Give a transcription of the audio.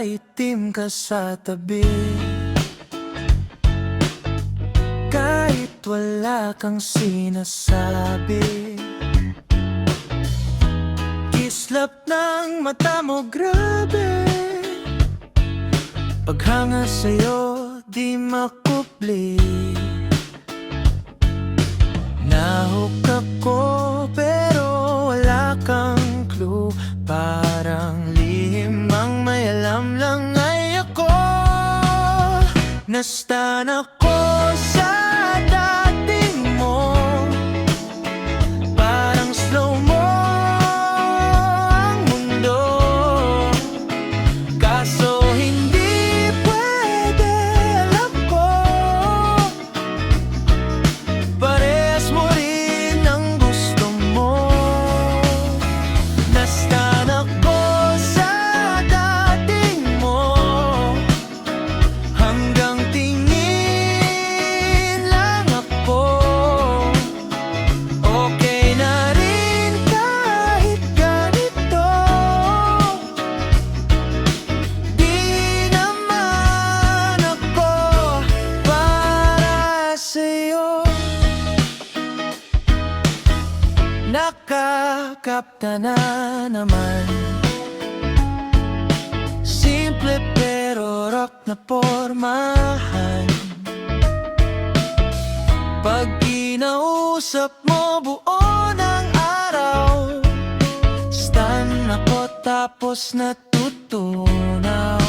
nakaitim ka sa tabi. Kahit wala kang sinasabi, kislap ng mata mo, grabe. Paghanga sa'yo, di makupli. Nahook ako pero wala kang clue. Parang lihim ang may alam lang ay ako. Nastan ako sa dating mo. Parang slow mo ang mundo. Kaso hindi pwede, alam ko. Parehas mo rin ang gusto mo. Nastan ako sa dating mo. Hanggang tingin lang ako. Okay na rin kahit ganito. Di naman ako para sa'yo. Nakakapta na naman. Simple pero rock na pormahan. Pag kinausap mo, buo ng araw. Stan ako tapos natutunaw.